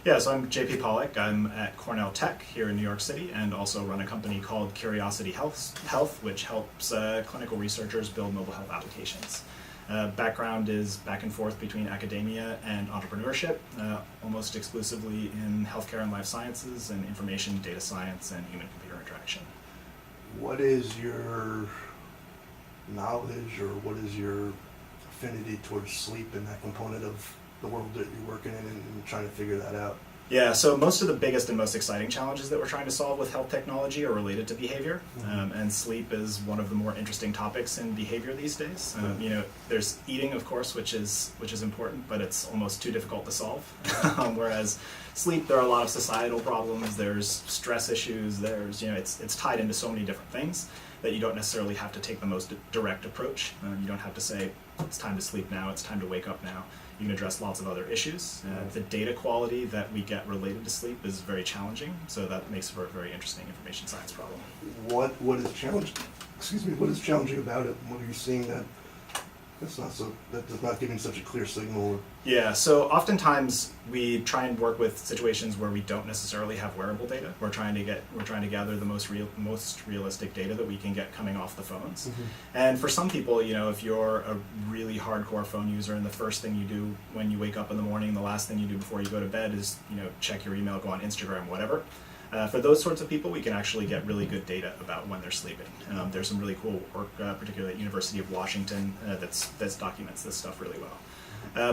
Yeah, so I'm JP Pollak. I'm at Cornell Tech here in New York City and also run a company called Curiosity Health, which helps clinical researchers build mobile health applications. Background is back and forth between academia and entrepreneurship, almost exclusively in healthcare and life sciences and information, data science, and human-computer interaction. What is your knowledge or what is your affinity towards sleep and that component of the world that you're working in and trying to figure that out? Yeah, so most of the biggest and most exciting challenges that we're trying to solve with health technology are related to behavior, and sleep is one of the more interesting topics in behavior these days. There's eating, of course, which is important, but it's almost too difficult to solve. Whereas sleep, there are a lot of societal problems. There's stress issues. There's it's tied into so many different things that you don't necessarily have to take the most direct approach. You don't have to say it's time to sleep now. It's time to wake up now. You can address lots of other issues. The data quality that we get related to sleep is very challenging, so that makes for a very interesting information science problem. What is challenging? Excuse me. What is challenging about it? What are you seeing that does not give you such a clear signal? Yeah, so oftentimes we try and work with situations where we don't necessarily have wearable data. We're trying to gather the most realistic data that we can get coming off the phones. And for some people, if you're a really hardcore phone user and the first thing you do when you wake up in the morning, the last thing you do before you go to bed is check your email, go on Instagram, whatever. For those sorts of people, we can actually get really good data about when they're sleeping. There's some really cool work, particularly at University of Washington, that documents this stuff really well.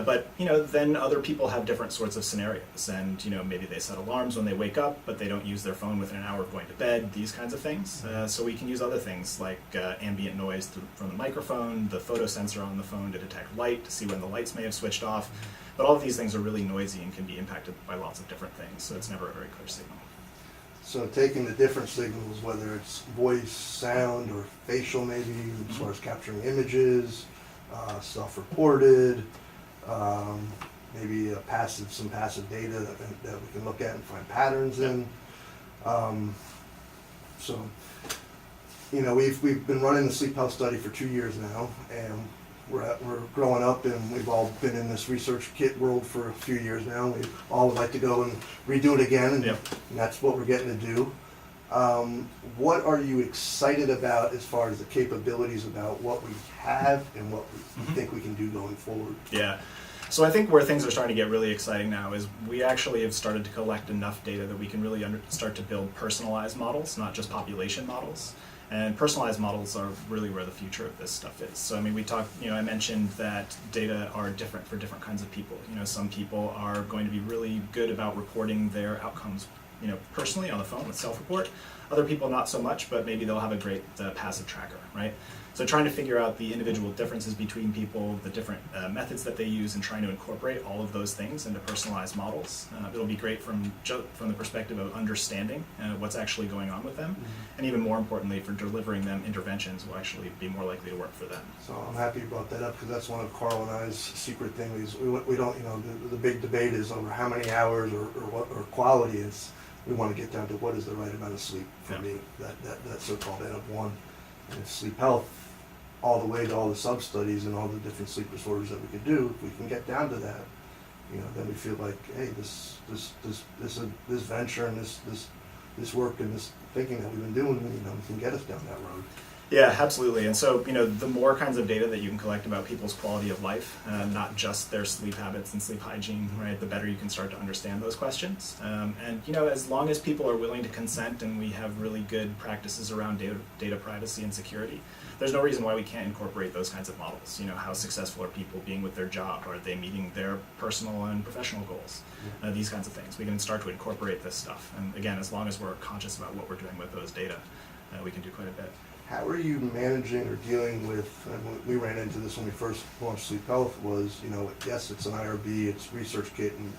But then other people have different sorts of scenarios, and maybe they set alarms when they wake up, but they don't use their phone within an hour of going to bed. These kinds of things. So we can use other things like ambient noise from the microphone, the photo sensor on the phone to detect light, to see when the lights may have switched off. But all of these things are really noisy and can be impacted by lots of different things. So it's never a very clear signal. So taking the different signals, whether it's voice, sound, or facial maybe, as far as capturing images, self-reported, maybe some passive data that we can look at and find patterns in. We've been running the sleep health study for 2 years now, and we're growing up, and we've all been in this research kit world for a few years now. We all would like to go and redo it again, and that's what we're getting to do. What are you excited about as far as the capabilities about what we have and what we think we can do going forward? Yeah. So I think where things are starting to get really exciting now is we actually have started to collect enough data that we can really start to build personalized models, not just population models. And personalized models are really where the future of this stuff is. So I mentioned that data are different for different kinds of people. Some people are going to be really good about reporting their outcomes, personally on the phone with self-report. Other people not so much, but maybe they'll have a great passive tracker, right? So trying to figure out the individual differences between people, the different methods that they use, and trying to incorporate all of those things into personalized models. It'll be great from the perspective of understanding what's actually going on with them, and even more importantly, for delivering them interventions will actually be more likely to work for them. So I'm happy you brought that up, because that's one of Carl and I's secret things. We don't, the big debate is over how many hours or quality is. We want to get down to what is the right amount of sleep for me, that so-called N of 1. And sleep health, all the way to all the sub-studies and all the different sleep disorders that we could do, if we can get down to that, then we feel like, hey, this venture and this work and this thinking that we've been doing, we can get us down that road. Yeah, absolutely. And so, the more kinds of data that you can collect about people's quality of life, not just their sleep habits and sleep hygiene, right, the better you can start to understand those questions. As long as people are willing to consent and we have really good practices around data privacy and security, there's no reason why we can't incorporate those kinds of models. How successful are people being with their job? Are they meeting their personal and professional goals? These kinds of things. We can start to incorporate this stuff. And again, as long as we're conscious about what we're doing with those data, we can do quite a bit. How are you managing or dealing with, and we ran into this when we first launched Sleep Health, was, yes, it's an IRB, it's research kit, and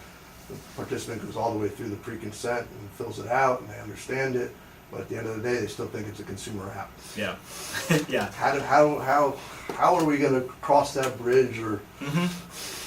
the participant goes all the way through the pre-consent and fills it out, and they understand it, but at the end of the day, they still think it's a consumer app. Yeah. Yeah. How are we going to cross that bridge, or?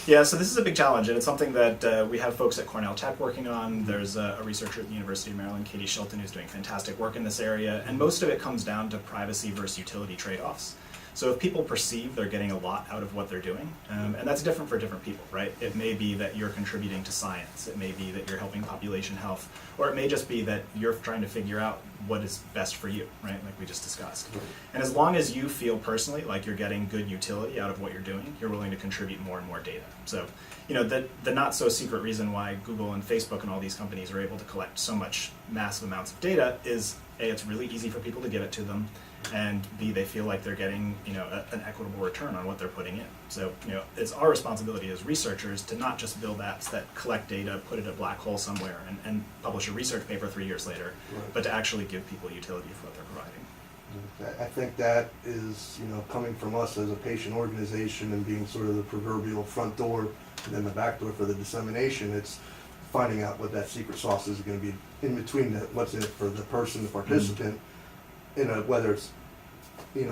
Yeah, so this is a big challenge, and it's something that we have folks at Cornell Tech working on. There's a researcher at the University of Maryland, Katie Shilton, who's doing fantastic work in this area, and most of it comes down to privacy versus utility trade-offs. So if people perceive they're getting a lot out of what they're doing, and that's different for different people, right? It may be that you're contributing to science, it may be that you're helping population health, or it may just be that you're trying to figure out what is best for you, right? Like we just discussed. Right. And as long as you feel personally like you're getting good utility out of what you're doing, you're willing to contribute more and more data. So, the not so secret reason why Google and Facebook and all these companies are able to collect so much massive amounts of data is A, it's really easy for people to give it to them, and B, they feel like they're getting an equitable return on what they're putting in. So it's our responsibility as researchers to not just build apps that collect data, put it in a black hole somewhere, and publish a research paper 3 years later, Right. but to actually give people utility for what they're providing. I think that is, coming from us as a patient organization and being sort of the proverbial front door and then the back door for the dissemination. It's finding out what that secret sauce is going to be in between what's in it for the person, the participant, whether it's,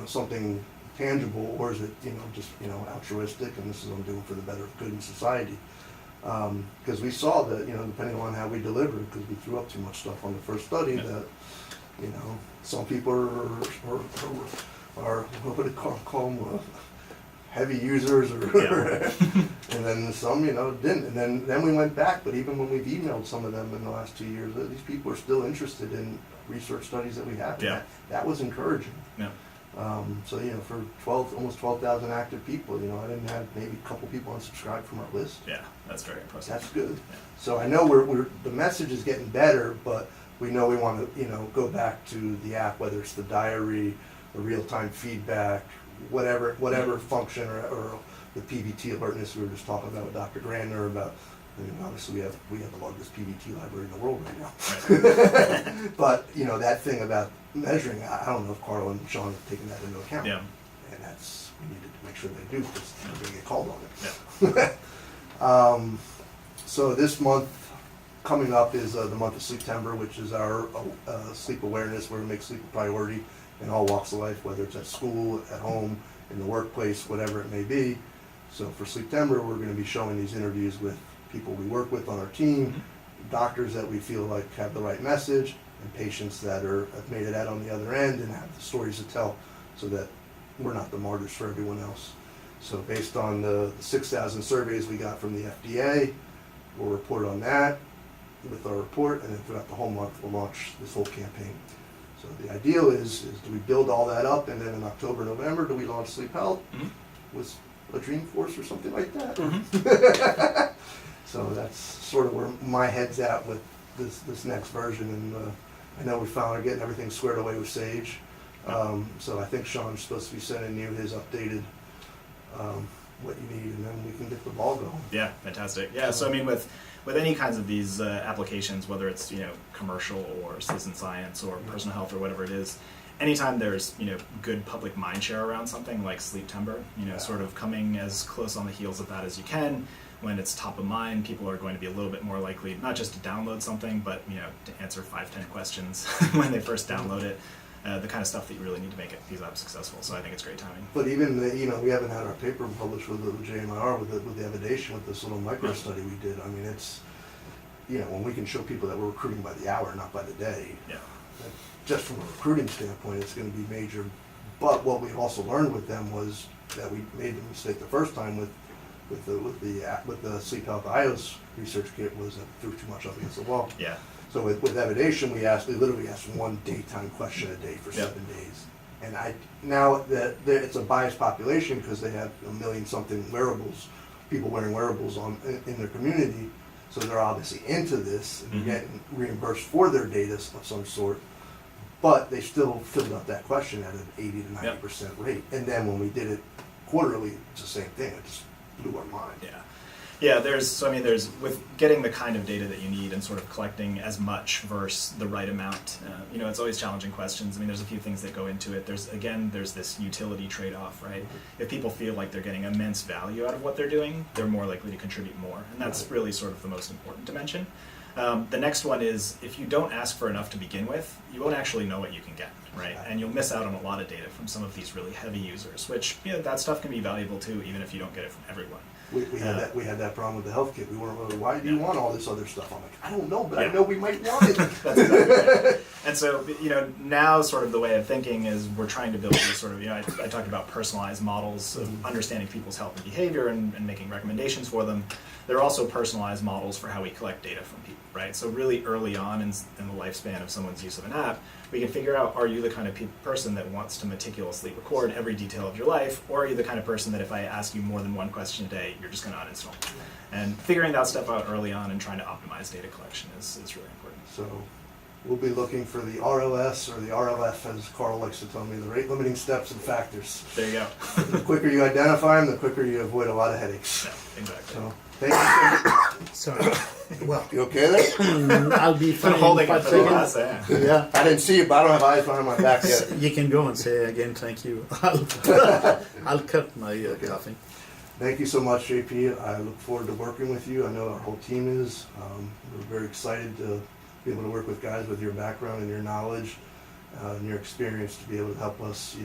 something tangible or is it, just, altruistic and this is what I'm doing for the better good in society. Because we saw that, depending on how we delivered, because we threw up too much stuff on the first study, that, some people are what would it call them, heavy users, or and then some, didn't. And then we went back, but even when we've emailed some of them in the last 2 years, these people are still interested in research studies that we have. Yeah. That was encouraging. Yeah. So, for almost 12,000 active people, I didn't have maybe a couple people unsubscribed from our list. Yeah, that's very impressive. That's good. Yeah. So I know we're the message is getting better, but we know we want to, go back to the app, whether it's the diary, the real-time feedback, whatever function, or the PVT alertness we were just talking about with Dr. Grandner about. Obviously we have the largest PVT library in the world right now. Right. But that thing about measuring, I don't know if Carl and Sean have taken that into account. Yeah. And we needed to make sure they do, because they're going to get called on it. Yeah. So this month coming up is the month of September, which is our sleep awareness, where we make sleep a priority in all walks of life, whether it's at school, at home, in the workplace, whatever it may be. So for September, we're going to be showing these interviews with people we work with on our team, doctors that we feel like have the right message, and patients that have made it out on the other end and have the stories to tell, so that we're not the martyrs for everyone else. So based on the 6,000 surveys we got from the FDA, we'll report on that with our report, and then throughout the whole month we'll launch this whole campaign. So the ideal is do we build all that up, and then in October, November, do we launch Sleep Health with a Dreamforce or something like that? So that's sort of where my head's at with this next version, and I know we finally are getting everything squared away with Sage. So I think Sean's supposed to be sending you his updated what you need, and then we can get the ball going. Yeah, fantastic. Yeah, so I mean, with any kinds of these applications, whether it's commercial or citizen science or personal health or whatever it is, anytime there's good public mind share around something like Sleeptember, sort of coming as close on the heels of that as you can. When it's top of mind, people are going to be a little bit more likely not just to download something, but to answer 5-10 questions when they first download it. The kind of stuff that you really need to make these apps successful. So I think it's great timing. But even we haven't had our paper published with the JMIR with the evidation with this little micro study we did. I mean, it's when we can show people that we're recruiting by the hour, not by the day. Yeah. Just from a recruiting standpoint, it's going to be major. But what we also learned with them was that we made the mistake the first time with the Sleep Health iOS research kit was that we threw too much up against the wall. Yeah. So with evidation, we literally asked one daytime question a day for 7 days. And now that it's a biased population because they have 1 million something wearables, people wearing wearables in their community. So they're obviously into this and getting reimbursed for their data of some sort. But they still filled out that question at an 80 to 90% rate. And then when we did it quarterly, it's the same thing. It just blew our mind. Yeah. Yeah, there's with getting the kind of data that you need and sort of collecting as much versus the right amount, it's always challenging questions. I mean, there's a few things that go into it. There's this utility trade-off, right? If people feel like they're getting immense value out of what they're doing, they're more likely to contribute more. And that's really sort of the most important dimension. The next one is, if you don't ask for enough to begin with, you won't actually know what you can get, right? And you'll miss out on a lot of data from some of these really heavy users, which, that stuff can be valuable too, even if you don't get it from everyone. We had that problem with the health kit. We weren't really, why do you want all this other stuff? I'm like, I don't know, but I Yeah. know we might want it. That's exactly right. And so, now sort of the way of thinking is we're trying to build these sort of, I talked about personalized models of understanding people's health and behavior and making recommendations for them. There are also personalized models for how we collect data from people, right? So really early on in the lifespan of someone's use of an app, we can figure out, are you the kind of person that wants to meticulously record every detail of your life, or are you the kind of person that if I ask you more than one question a day, you're just going to uninstall? And figuring that stuff out early on and trying to optimize data collection is really important. So we'll be looking for the RLS or the RLF, as Carl likes to tell me, the rate limiting steps and factors. There you go. The quicker you identify them, the quicker you avoid a lot of headaches. Yeah, exactly. So, thank you. Sorry. Well, You okay there? I'll be Been fine holding in it 5 for the last seconds. day. Yeah. I didn't see you, but I don't have eyes behind my back yet. You can go and say again, thank you. I'll cut my coughing. Thank you so much, JP. I look forward to working with you. I know our whole team is. We're very excited to be able to work with guys with your background and your knowledge and your experience to be able to help us,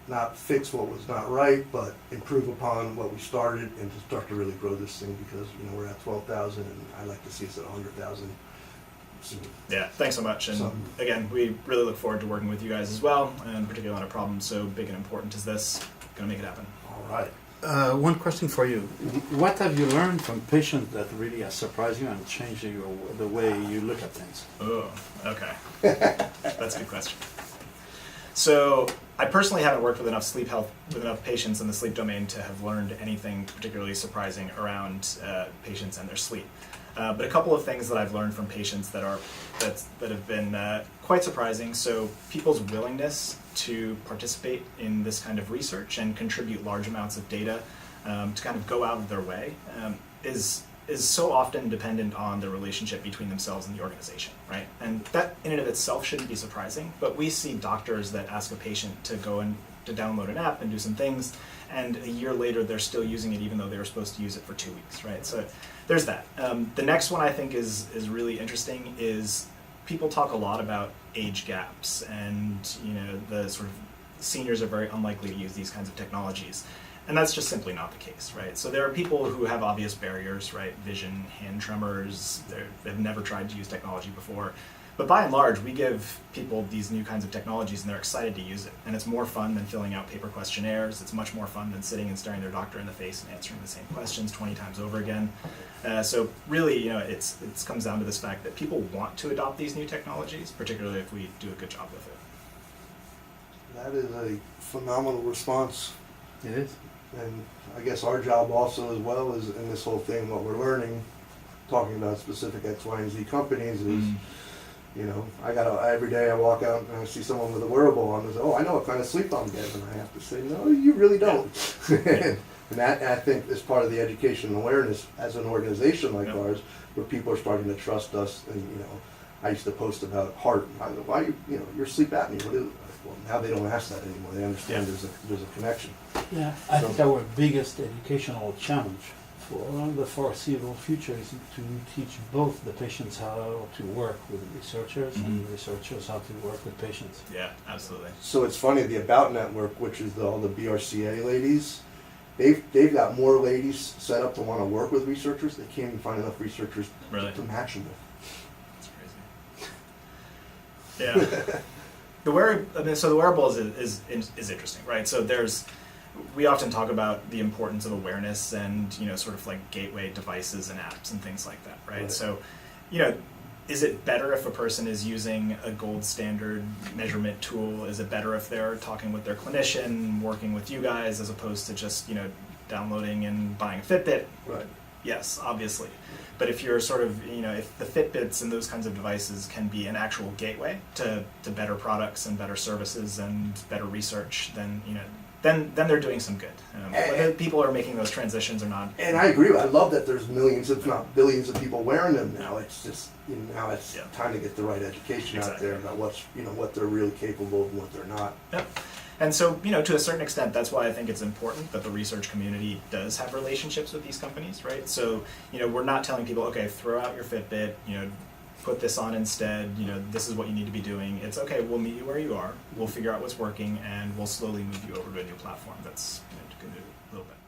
not fix what was not right, but improve upon what we started and to start to really grow this thing because, we're at 12,000 and I'd like to see us at 100,000 soon. Yeah, thanks so much. And So- again, we really look forward to working with you guys as well, and particularly on a problem so big and important as this. Gonna make it happen. All right. One question for you. What have you learned from patients that really has surprised you and changed the way you look at things? Oh, okay. That's a good question. So I personally haven't worked with enough patients in the sleep domain to have learned anything particularly surprising around patients and their sleep. But a couple of things that I've learned from patients that have been quite surprising. So people's willingness to participate in this kind of research and contribute large amounts of data to kind of go out of their way is so often dependent on the relationship between themselves and the organization, right? And that in and of itself shouldn't be surprising, but we see doctors that ask a patient to go and to download an app and do some things, and a year later they're still using it even though they were supposed to use it for 2 weeks, right? So there's that. The next one I think is really interesting is people talk a lot about age gaps and the sort of seniors are very unlikely to use these kinds of technologies. And that's just simply not the case, right? So there are people who have obvious barriers, right? Vision, hand tremors, they've never tried to use technology before. But by and large, we give people these new kinds of technologies and they're excited to use it. And it's more fun than filling out paper questionnaires. It's much more fun than sitting and staring their doctor in the face and answering the same questions 20 times over again. So really, it comes down to this fact that people want to adopt these new technologies, particularly if we do a good job with it. That is a phenomenal response. It is. And I guess our job also as well is in this whole thing, what we're learning, talking about specific X, Y, and Z companies is, every day I walk out and I see someone with a wearable on and say, oh, I know what kind of sleep I'm getting. And I have to say, no, you really don't. And that, I think, is part of the education and awareness as an organization like ours, where people are starting to trust us. And, I used to post about heart. I go, why, your sleep apnea, what is it? Well, now they don't ask that anymore. They understand there's a connection. Yeah, I think our biggest educational challenge for the foreseeable future is to teach both the patients how to work with researchers and the researchers how to work with patients. Yeah, absolutely. So it's funny, the About Network, which is all the BRCA ladies, they've got more ladies set up to want to work with researchers. They can't even find enough researchers Really? to match them with. That's crazy. Yeah. The wearables is interesting, right? So we often talk about the importance of awareness and, sort of like gateway devices and apps and things like that, right? So, is it better if a person is using a gold standard measurement tool? Is it better if they're talking with their clinician, working with you guys, as opposed to just, downloading and buying a Fitbit? Right. Yes, obviously. But if you're sort of, if the Fitbits and those kinds of devices can be an actual gateway to better products and better services and better research, then, then they're doing some good. Whether people are making those transitions or not. And I agree. I love that there's millions, if not billions, of people wearing them now. It's just, now it's time to get the right education out there about what's, what they're really capable of and what they're not. Yep. And so, to a certain extent, that's why I think it's important that the research community does have relationships with these companies, right? So, we're not telling people, okay, throw out your Fitbit, put this on instead, this is what you need to be doing. It's okay, we'll meet you where you are, we'll figure out what's working, and we'll slowly move you over to a new platform that's going to do a little bit.